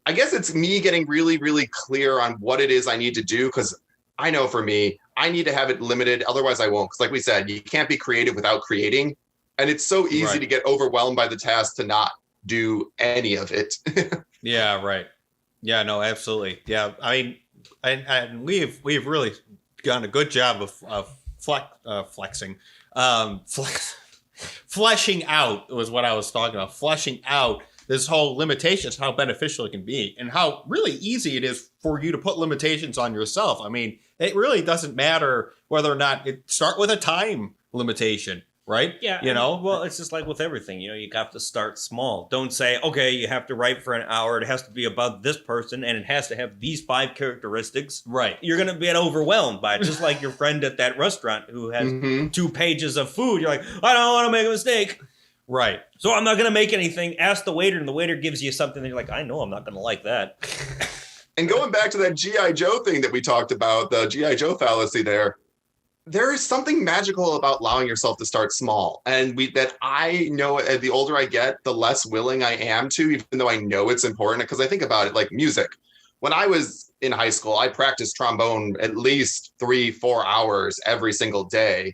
I guess it's me getting really, really clear on what it is I need to do. Cause I know for me, I need to have it limited. Otherwise I won't. Cause like we said, you can't be creative without creating. And it's so easy to get overwhelmed by the task to not do any of it. Yeah, right. Yeah, no, absolutely. Yeah, I mean, and we've really done a good job of fleshing out was what I was talking about. Fleshing out this whole limitations, how beneficial it can be, and how really easy it is for you to put limitations on yourself. I mean, it really doesn't matter whether or not start with a time limitation. Right? Yeah. Well, it's just like with everything, you have to start small. Don't say, okay, you have to write for an hour. It has to be about this person and it has to have these 5 characteristics. Right. You're going to get overwhelmed by it. Just like your friend at that restaurant who has 2 pages of food. You're like, I don't want to make a mistake. Right. So I'm not going to make anything. Ask the waiter, and the waiter gives you something and you're like, I know I'm not going to like that. And going back to that G.I. Joe thing that we talked about, the G.I. Joe fallacy there is something magical about allowing yourself to start small. And that I know the older I get, the less willing I am to, even though I know it's important. Because I think about it like music. When I was in high school, I practiced trombone at least 3-4 hours every single day.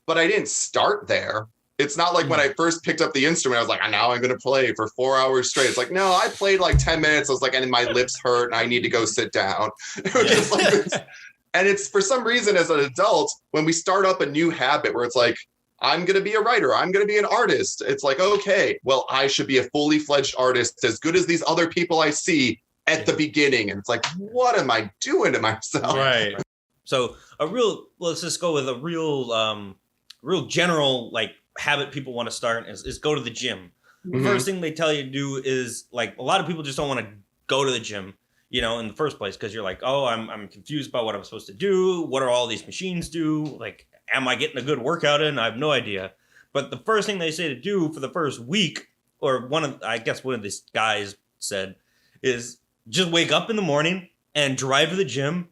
But I didn't start there. It's not like when I first picked up the instrument, I was like, now I'm going to play for 4 hours straight. It's like, no, I played like 10 minutes. I was like, and my lips hurt and I need to go sit down. It was just like this. And it's for some reason as an adult, when we start up a new habit where it's like, I'm going to be a writer, I'm going to be an artist. It's like, okay, well, I should be a fully fledged artist as good as these other people I see at the beginning. And it's like, what am I doing to myself? Right. So let's just go with a real general like habit people want to start is go to the gym. The first thing they tell you to do is, like, a lot of people just don't want to go to the gym. In the first place, because you're like, oh, I'm confused about what I'm supposed to do. What do all these machines do? Like, am I getting a good workout in? I have no idea. But the first thing they say to do for the first week, or one of these guys said, is just wake up in the morning and drive to the gym,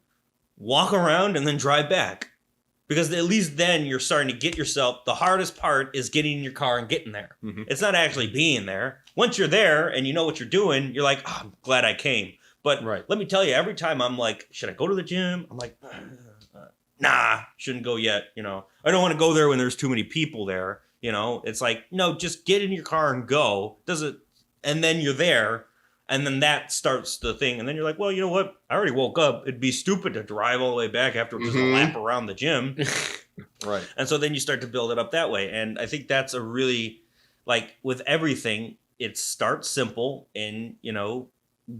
walk around, and then drive back. Because at least then you're starting to get yourself, the hardest part is getting in your car and getting there. It's not actually being there. Once you're there and you know what you're doing, you're like, oh, I'm glad I came. But let me tell you, every time I'm like, should I go to the gym? I'm like, nah, shouldn't go yet. I don't want to go there when there's too many people there. It's like, no, just get in your car and go. And then you're there. And then that starts the thing. And then you're like, well, you know what? I already woke up. It'd be stupid to drive all the way back after just a lap around the gym. Right. And so then you start to build it up that way. And I think that's a really, like with everything, it starts simple and,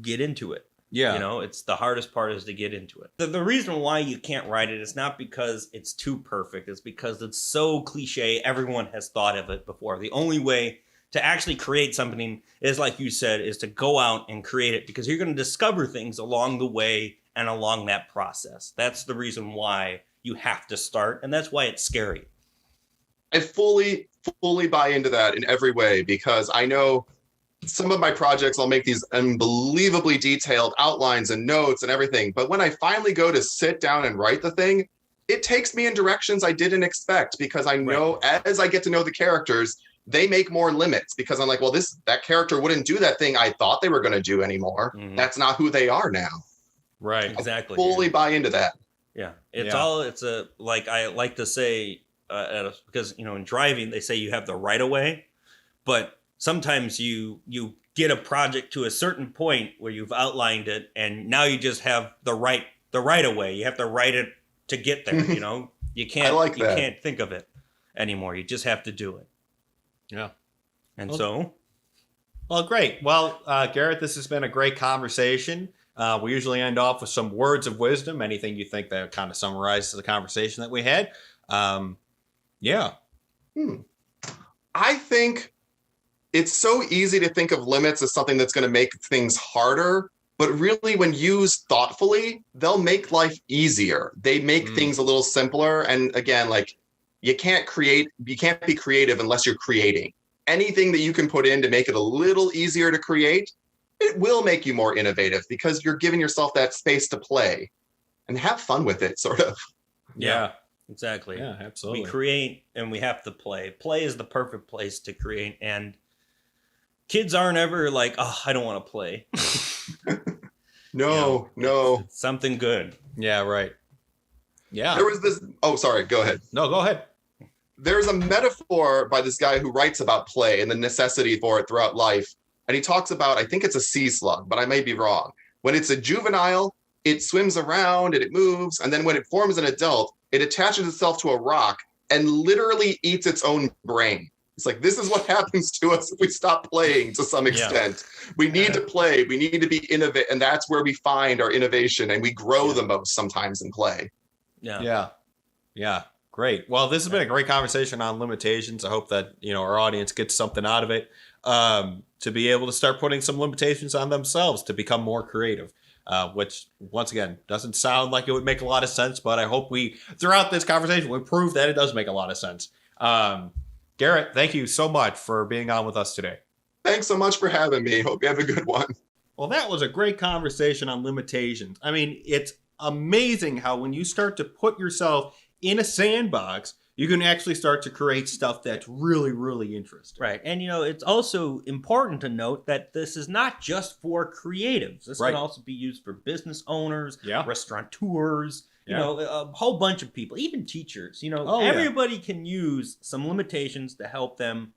get into it. Yeah. It's the hardest part is to get into it. The reason why you can't write it is not because it's too perfect. It's because it's so cliche. Everyone has thought of it before. The only way to actually create something is, like you said, is to go out and create it, because you're going to discover things along the way and along that process. That's the reason why you have to start. And that's why it's scary. I fully buy into that in every way, because I know some of my projects, I'll make these unbelievably detailed outlines and notes and everything. But when I finally go to sit down and write the thing, it takes me in directions I didn't expect, because I know as I get to know the characters, they make more limits, because I'm like, well, that character wouldn't do that thing I thought they were going to do anymore. Mm-hmm. That's not who they are now. Right. Exactly. I fully buy into that. Yeah. I like to say, because, in driving, they say you have the right of way, but sometimes you get a project to a certain point where you've outlined it, and now you just have the right of way. You have to write it to get there. You can't can't think of it anymore. You just have to do it. Yeah. And well, great. Well, Garrett, this has been a great conversation. We usually end off with some words of wisdom. Anything you think that kind of summarizes the conversation that we had? Yeah. I think it's so easy to think of limits as something that's going to make things harder, but really when used thoughtfully, they'll make life easier. They make things a little simpler. And again, like, you can't be creative unless you're creating. Anything that you can put in to make it a little easier to create, it will make you more innovative, because you're giving yourself that space to play and have fun with it, sort of. Yeah, exactly. Yeah, absolutely. We create and we have to play. Play is the perfect place to create. And kids aren't ever like, oh, I don't want to play. No. It's something good. Yeah, right. Yeah. There was this. Oh, sorry. Go ahead. No, go ahead. There's a metaphor by this guy who writes about play and the necessity for it throughout life. And he talks about, I think it's a sea slug, but I may be wrong. When it's a juvenile, it swims around and it moves. And then when it forms an adult, it attaches itself to a rock and literally eats its own brain. It's like, this is what happens to us if we stop playing to some extent. We need to play. We need to be innovative. And that's where we find our innovation, and we grow the most sometimes in play. Yeah. Great. Well, this has been a great conversation on limitations. I hope that, our audience gets something out of it, to be able to start putting some limitations on themselves to become more creative, which once again, doesn't sound like it would make a lot of sense, but I hope throughout this conversation, we prove that it does make a lot of sense. Garrett, thank you so much for being on with us today. Thanks so much for having me. Hope you have a good one. Well, that was a great conversation on limitations. I mean, it's amazing how when you start to put yourself in a sandbox, you can actually start to create stuff that's really, really interesting. Right. And, it's also important to note that this is not just for creatives. This can also be used for business owners, restaurateurs, a whole bunch of people, even teachers. Everybody can use some limitations to help them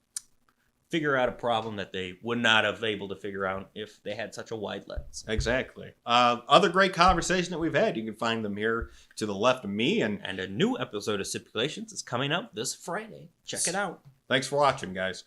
figure out a problem that they would not have able to figure out if they had such a wide lens. Exactly. Other great conversation that we've had, you can find them here to the left of me. And a new episode of Stipulations is coming out this Friday. Check it out. Thanks for watching, guys.